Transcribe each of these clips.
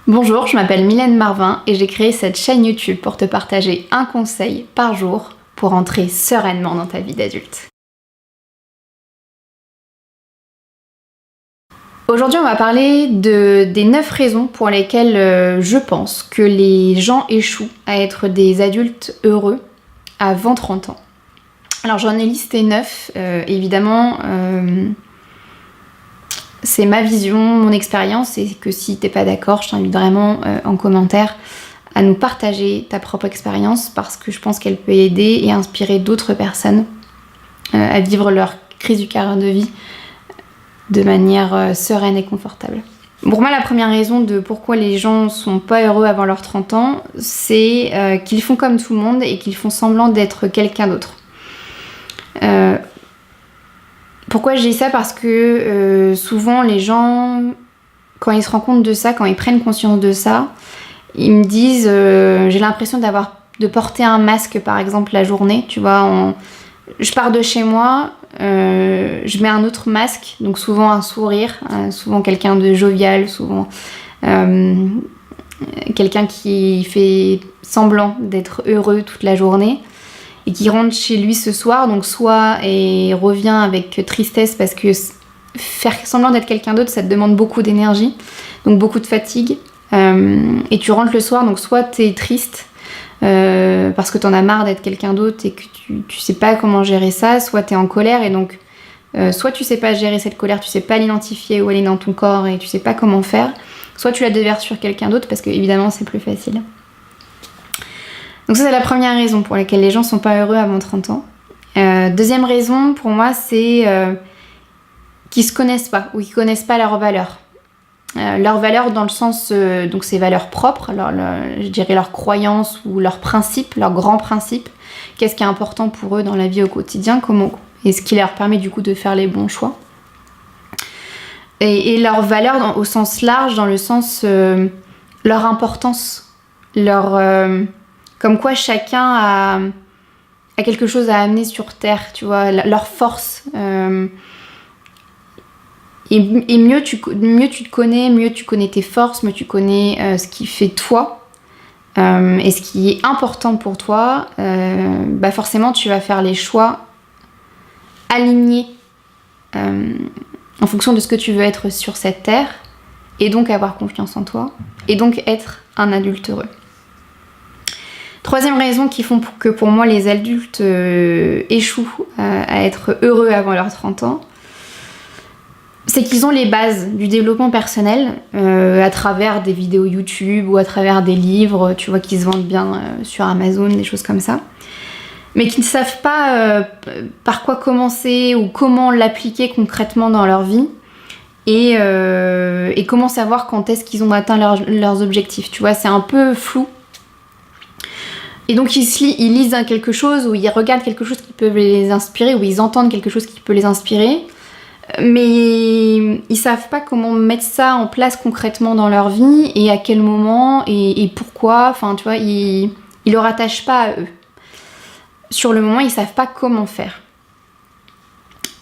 Bonjour, je m'appelle Mylène Marvin et j'ai créé cette chaîne YouTube pour te partager un conseil par jour pour entrer sereinement dans ta vie d'adulte. Aujourd'hui, on va parler des 9 raisons pour lesquelles je pense que les gens échouent à être des adultes heureux avant 30 ans. Alors j'en ai listé 9, évidemment. C'est ma vision, mon expérience, et que si t'es pas d'accord, je t'invite vraiment en commentaire à nous partager ta propre expérience parce que je pense qu'elle peut aider et inspirer d'autres personnes à vivre leur crise du quart de vie de manière sereine et confortable. Pour moi, la première raison de pourquoi les gens sont pas heureux avant leurs 30 ans, c'est qu'ils font comme tout le monde et qu'ils font semblant d'être quelqu'un d'autre. Pourquoi je dis ça? Parce que souvent les gens, quand ils se rendent compte de ça, quand ils prennent conscience de ça, ils me disent j'ai l'impression de porter un masque par exemple la journée, tu vois, je pars de chez moi, je mets un autre masque, donc souvent un sourire, souvent quelqu'un de jovial, souvent quelqu'un qui fait semblant d'être heureux toute la journée et qui rentre chez lui ce soir, donc soit et revient avec tristesse parce que faire semblant d'être quelqu'un d'autre, ça te demande beaucoup d'énergie, donc beaucoup de fatigue, et tu rentres le soir, donc soit t'es triste parce que t'en as marre d'être quelqu'un d'autre et que tu sais pas comment gérer ça, soit t'es en colère et donc soit tu sais pas gérer cette colère, tu sais pas l'identifier où elle est dans ton corps et tu sais pas comment faire, soit tu la déverses sur quelqu'un d'autre parce que évidemment c'est plus facile. Donc ça c'est la première raison pour laquelle les gens sont pas heureux avant 30 ans. Deuxième raison pour moi c'est qu'ils se connaissent pas ou qu'ils connaissent pas leurs valeurs. Leurs valeurs dans le sens, donc ces valeurs propres, je dirais leurs croyances ou leurs principes, leurs grands principes. Qu'est-ce qui est important pour eux dans la vie au quotidien, et ce qui leur permet du coup de faire les bons choix. Et leurs valeurs au sens large, dans le sens leur importance, comme quoi chacun a quelque chose à amener sur Terre, tu vois, leur force. Et mieux tu te connais, mieux tu connais tes forces, mieux tu connais ce qui fait toi et ce qui est important pour toi, forcément tu vas faire les choix alignés en fonction de ce que tu veux être sur cette terre et donc avoir confiance en toi et donc être un adulte heureux. Troisième raison qui font que pour moi les adultes échouent à être heureux avant leurs 30 ans, c'est qu'ils ont les bases du développement personnel à travers des vidéos YouTube ou à travers des livres, tu vois, qui se vendent bien sur Amazon, des choses comme ça, mais qui ne savent pas par quoi commencer ou comment l'appliquer concrètement dans leur vie et comment savoir quand est-ce qu'ils ont atteint leurs objectifs, tu vois, c'est un peu flou. Et donc ils lisent quelque chose ou ils regardent quelque chose qui peut les inspirer ou ils entendent quelque chose qui peut les inspirer, mais ils savent pas comment mettre ça en place concrètement dans leur vie et à quel moment et pourquoi, enfin tu vois, ils le rattachent pas à eux. Sur le moment, ils savent pas comment faire.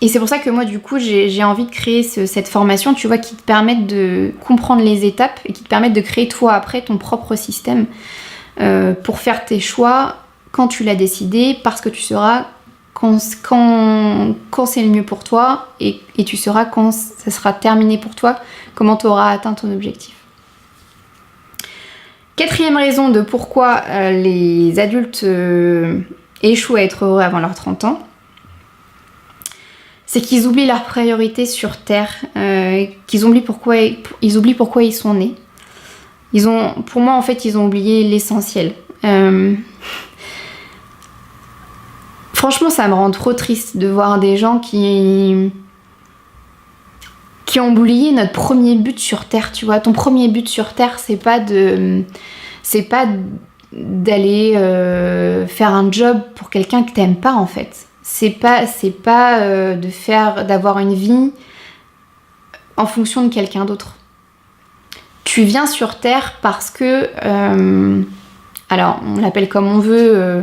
Et c'est pour ça que moi du coup j'ai envie de créer cette formation, tu vois, qui te permette de comprendre les étapes et qui te permette de créer toi après ton propre système pour faire tes choix quand tu l'as décidé, parce que tu sauras quand c'est le mieux pour toi et tu sauras quand ça sera terminé pour toi, comment tu auras atteint ton objectif. Quatrième raison de pourquoi les adultes échouent à être heureux avant leurs 30 ans, c'est qu'ils oublient leurs priorités sur Terre, qu'ils oublient pourquoi ils sont nés. Pour moi, en fait, ils ont oublié l'essentiel. Franchement, ça me rend trop triste de voir des gens qui ont oublié notre premier but sur Terre, tu vois. Ton premier but sur Terre, c'est pas d'aller faire un job pour quelqu'un que t'aimes pas, en fait. C'est pas d'avoir une vie en fonction de quelqu'un d'autre. Tu viens sur Terre parce que, alors on l'appelle comme on veut,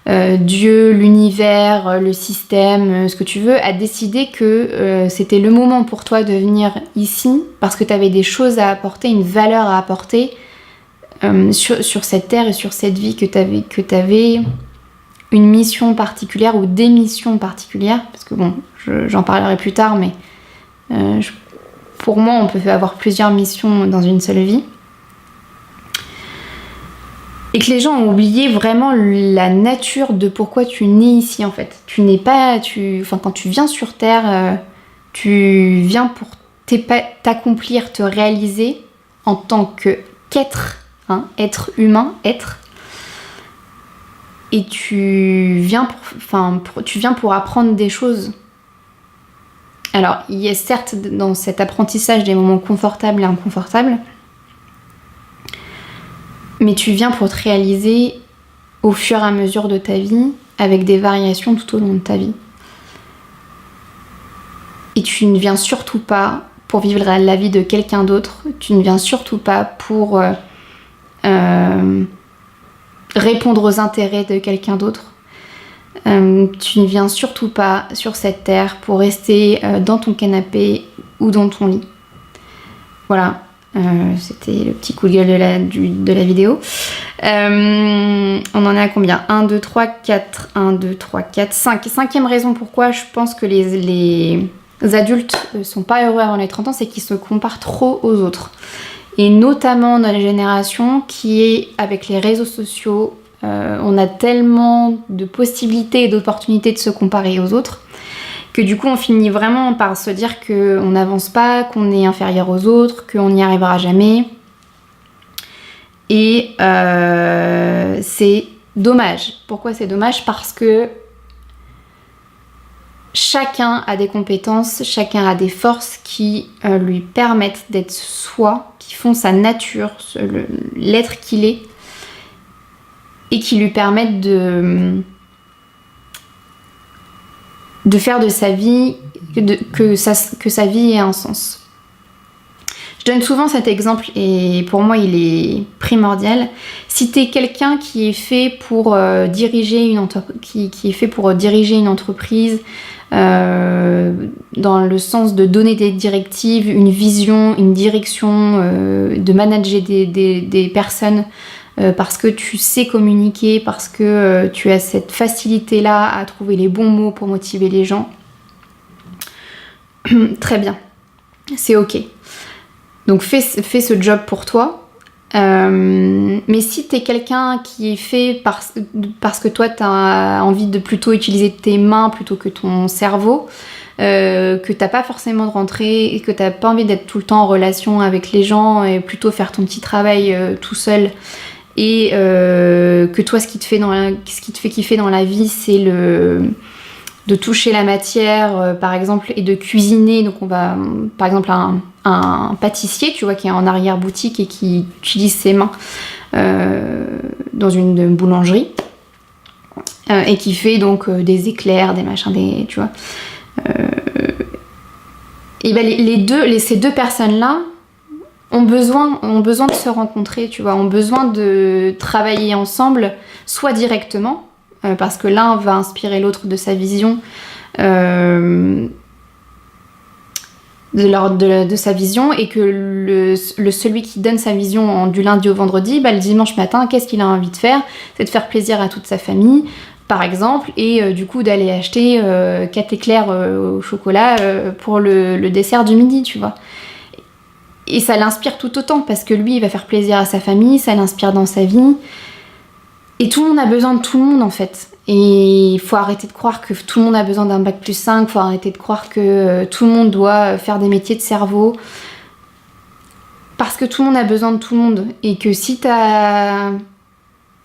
Dieu, l'univers, le système, ce que tu veux, a décidé que c'était le moment pour toi de venir ici parce que tu avais des choses à apporter, une valeur à apporter sur cette terre et sur cette vie, que tu avais une mission particulière ou des missions particulières, parce que bon, j'en parlerai plus tard, mais pour moi, on peut avoir plusieurs missions dans une seule vie. Et que les gens ont oublié vraiment la nature de pourquoi tu nais ici, en fait. Tu n'es pas... quand tu viens sur Terre, tu viens pour t'accomplir, te réaliser en tant qu'être, être humain, être. Et tu viens pour apprendre des choses. Alors, il y a certes dans cet apprentissage des moments confortables et inconfortables, mais tu viens pour te réaliser au fur et à mesure de ta vie, avec des variations tout au long de ta vie. Et tu ne viens surtout pas pour vivre la vie de quelqu'un d'autre, tu ne viens surtout pas pour répondre aux intérêts de quelqu'un d'autre. Tu ne viens surtout pas sur cette terre pour rester dans ton canapé ou dans ton lit. Voilà. C'était le petit coup de gueule de la vidéo. On en est à combien ? 1, 2, 3, 4. 1, 2, 3, 4, 5. Cinquième raison pourquoi je pense que les adultes sont pas heureux avant les 30 ans, c'est qu'ils se comparent trop aux autres. Et notamment dans la génération qui est avec les réseaux sociaux, on a tellement de possibilités et d'opportunités de se comparer aux autres que du coup on finit vraiment par se dire qu'on n'avance pas, qu'on est inférieur aux autres, qu'on n'y arrivera jamais. Et c'est dommage. Pourquoi c'est dommage ? Parce que chacun a des compétences, chacun a des forces qui lui permettent d'être soi, qui font sa nature, l'être qu'il est, et qui lui permettent de faire de sa vie, que sa vie ait un sens. Je donne souvent cet exemple et pour moi il est primordial. Si t'es quelqu'un qui est fait pour diriger une entreprise, dans le sens de donner des directives, une vision, une direction, de manager des personnes, parce que tu sais communiquer, parce que tu as cette facilité-là à trouver les bons mots pour motiver les gens. Très bien, c'est ok. Donc fais ce job pour toi. Mais si t'es quelqu'un qui est fait parce que toi t'as envie de plutôt utiliser tes mains plutôt que ton cerveau, que t'as pas forcément de rentrer et que t'as pas envie d'être tout le temps en relation avec les gens et plutôt faire ton petit travail tout seul, et que toi ce qui te fait kiffer dans la vie c'est de toucher la matière, par exemple, et de cuisiner. Donc on va, par exemple, un pâtissier, tu vois, qui est en arrière-boutique et qui utilise ses mains dans une boulangerie, et qui fait donc des éclairs, des machins, tu vois. Et ben ces deux personnes-là ont besoin de se rencontrer, tu vois, ont besoin de travailler ensemble, soit directement, parce que l'un va inspirer l'autre de sa vision, de sa vision, et que celui qui donne sa vision du lundi au vendredi, le dimanche matin, qu'est-ce qu'il a envie de faire ? C'est de faire plaisir à toute sa famille, par exemple, et du coup d'aller acheter 4 éclairs au chocolat pour le dessert du midi, tu vois. Et ça l'inspire tout autant, parce que lui, il va faire plaisir à sa famille, ça l'inspire dans sa vie. Et tout le monde a besoin de tout le monde, en fait. Et il faut arrêter de croire que tout le monde a besoin d'un bac plus 5, il faut arrêter de croire que tout le monde doit faire des métiers de cerveau. Parce que tout le monde a besoin de tout le monde. Et que si t'as...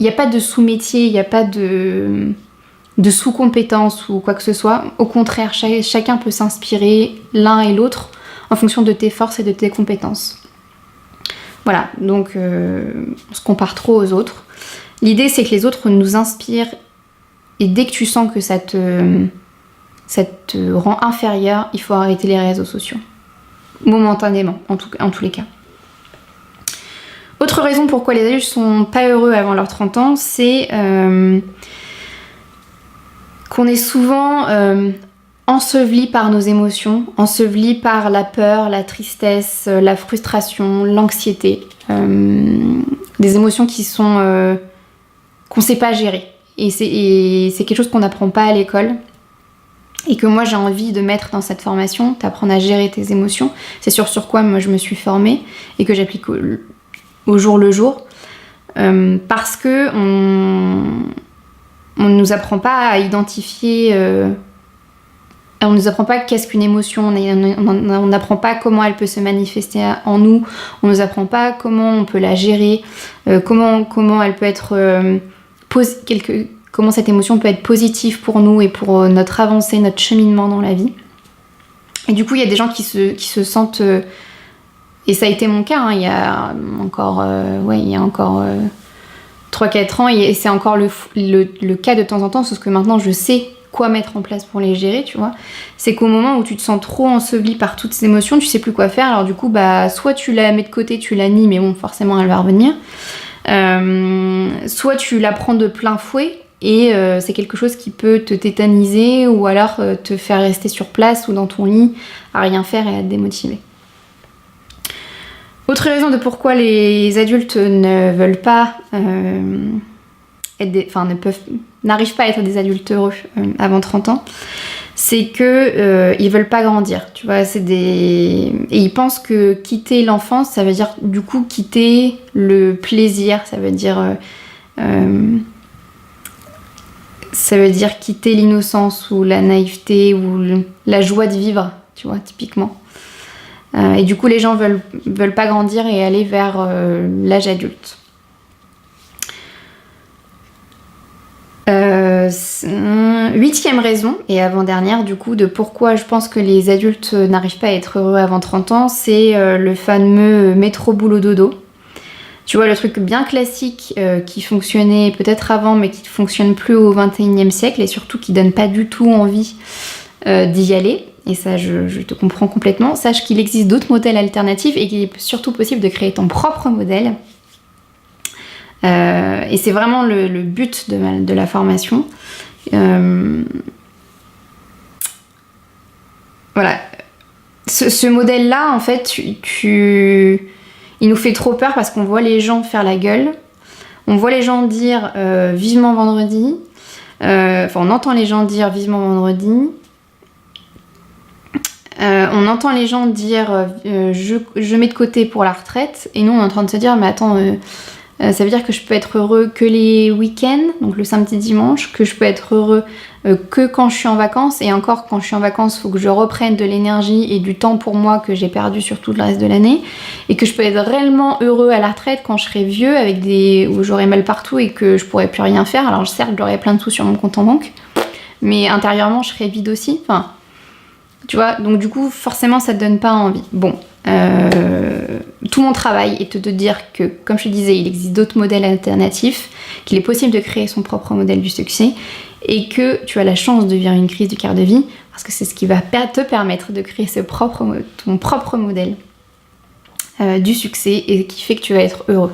Il n'y a pas de sous-métier, il n'y a pas de sous-compétences ou quoi que ce soit. Au contraire, chacun peut s'inspirer l'un et l'autre en fonction de tes forces et de tes compétences. Voilà, donc on se compare trop aux autres. L'idée, c'est que les autres nous inspirent, et dès que tu sens que ça te rend inférieur, il faut arrêter les réseaux sociaux. Momentanément, en tous les cas. Autre raison pourquoi les adultes sont pas heureux avant leurs 30 ans, c'est qu'on est souvent enseveli par nos émotions, enseveli par la peur, la tristesse, la frustration, l'anxiété. Des émotions qui sont qu'on sait pas gérer. Et c'est quelque chose qu'on n'apprend pas à l'école. Et que moi j'ai envie de mettre dans cette formation, t'apprendre à gérer tes émotions. C'est sur quoi moi je me suis formée et que j'applique au jour le jour. Parce que on nous apprend pas à identifier... on nous apprend pas qu'est-ce qu'une émotion, on n'apprend pas comment elle peut se manifester en nous, on nous apprend pas comment on peut la gérer, comment elle peut être... comment cette émotion peut être positive pour nous et pour notre avancée, notre cheminement dans la vie. Et du coup, il y a des gens qui se sentent... et ça a été mon cas, hein, il y a encore 3-4 ans, et c'est encore le cas de temps en temps, sauf que maintenant je sais quoi mettre en place pour les gérer, tu vois. C'est qu'au moment où tu te sens trop enseveli par toutes ces émotions, tu sais plus quoi faire, alors du coup, soit tu la mets de côté, tu la nies, mais bon, forcément elle va revenir. Soit tu la prends de plein fouet, et c'est quelque chose qui peut te tétaniser ou alors te faire rester sur place ou dans ton lit à rien faire et à te démotiver. Autre raison de pourquoi les adultes ne veulent pas n'arrivent pas à être des adultes heureux avant 30 ans, c'est que ils veulent pas grandir, tu vois, et ils pensent que quitter l'enfance, ça veut dire du coup quitter le plaisir, ça veut dire quitter l'innocence ou la naïveté ou la joie de vivre, tu vois, typiquement. Et du coup, les gens veulent pas grandir et aller vers l'âge adulte. 8e raison, et avant-dernière du coup, de pourquoi je pense que les adultes n'arrivent pas à être heureux avant 30 ans, c'est le fameux métro boulot dodo. Tu vois, le truc bien classique qui fonctionnait peut-être avant, mais qui ne fonctionne plus au 21e siècle, et surtout qui donne pas du tout envie d'y aller. Et ça, je te comprends complètement. Sache qu'il existe d'autres modèles alternatifs et qu'il est surtout possible de créer ton propre modèle. Et c'est vraiment le but de la formation. Voilà. Ce modèle-là, en fait, il nous fait trop peur parce qu'on voit les gens faire la gueule. On voit les gens dire vivement vendredi. On entend les gens dire vivement vendredi. On entend les gens dire je mets de côté pour la retraite, et nous on est en train de se dire mais attends, ça veut dire que je peux être heureux que les week-ends, donc le samedi dimanche, que je peux être heureux que quand je suis en vacances, et encore quand je suis en vacances il faut que je reprenne de l'énergie et du temps pour moi que j'ai perdu sur tout le reste de l'année, et que je peux être réellement heureux à la retraite quand je serai vieux où j'aurai mal partout et que je pourrai plus rien faire. Alors certes j'aurai plein de sous sur mon compte en banque, mais intérieurement je serai vide aussi, enfin tu vois, donc du coup, forcément, ça te donne pas envie. Bon, tout mon travail est de dire que, comme je te disais, il existe d'autres modèles alternatifs, qu'il est possible de créer son propre modèle du succès, et que tu as la chance de vivre une crise du quart de vie, parce que c'est ce qui va te permettre de créer ton propre modèle du succès, et qui fait que tu vas être heureux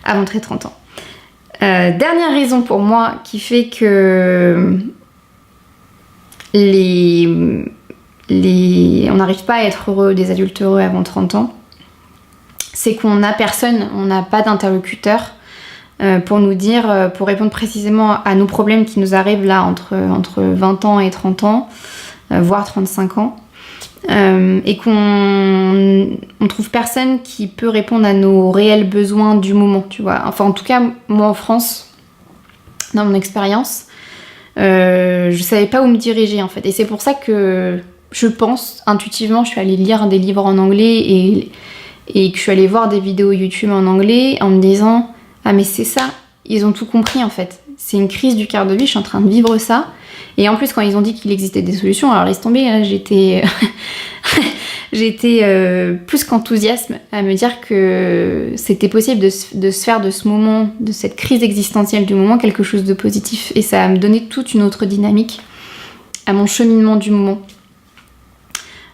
avant tes 30 ans. Dernière raison pour moi qui fait que on n'arrive pas à être heureux, des adultes heureux avant 30 ans, c'est qu'on n'a personne, on n'a pas d'interlocuteur pour nous dire, pour répondre précisément à nos problèmes qui nous arrivent là entre 20 ans et 30 ans, voire 35 ans, et qu'on trouve personne qui peut répondre à nos réels besoins du moment, tu vois. Enfin, en tout cas, moi en France, dans mon expérience, je savais pas où me diriger en fait, et c'est pour ça que je pense intuitivement je suis allée lire des livres en anglais et que je suis allée voir des vidéos YouTube en anglais en me disant ah mais c'est ça, ils ont tout compris en fait, c'est une crise du quart de vie, je suis en train de vivre ça. Et en plus quand ils ont dit qu'il existait des solutions, alors laisse tomber, là, j'étais plus qu'enthousiasme à me dire que c'était possible de se faire de ce moment, de cette crise existentielle du moment, quelque chose de positif. Et ça a me donné toute une autre dynamique à mon cheminement du moment.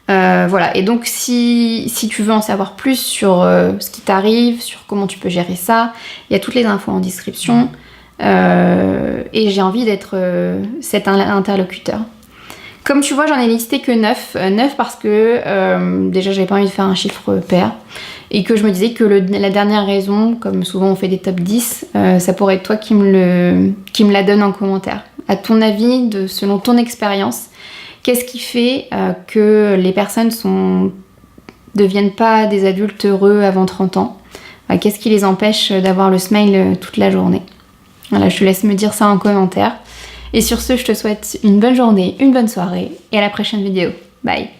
Voilà, et donc si tu veux en savoir plus sur ce qui t'arrive, sur comment tu peux gérer ça, il y a toutes les infos en description. Et j'ai envie d'être cet interlocuteur. Comme tu vois, j'en ai listé que 9. 9 parce que déjà, j'avais pas envie de faire un chiffre pair. Et que je me disais que la dernière raison, comme souvent on fait des top 10, ça pourrait être toi qui me la donne en commentaire. À ton avis, selon ton expérience, qu'est-ce qui fait que les personnes deviennent pas des adultes heureux avant 30 ans? Qu'est-ce qui les empêche d'avoir le smile toute la journée? Voilà, je te laisse me dire ça en commentaire. Et sur ce, je te souhaite une bonne journée, une bonne soirée et à la prochaine vidéo. Bye!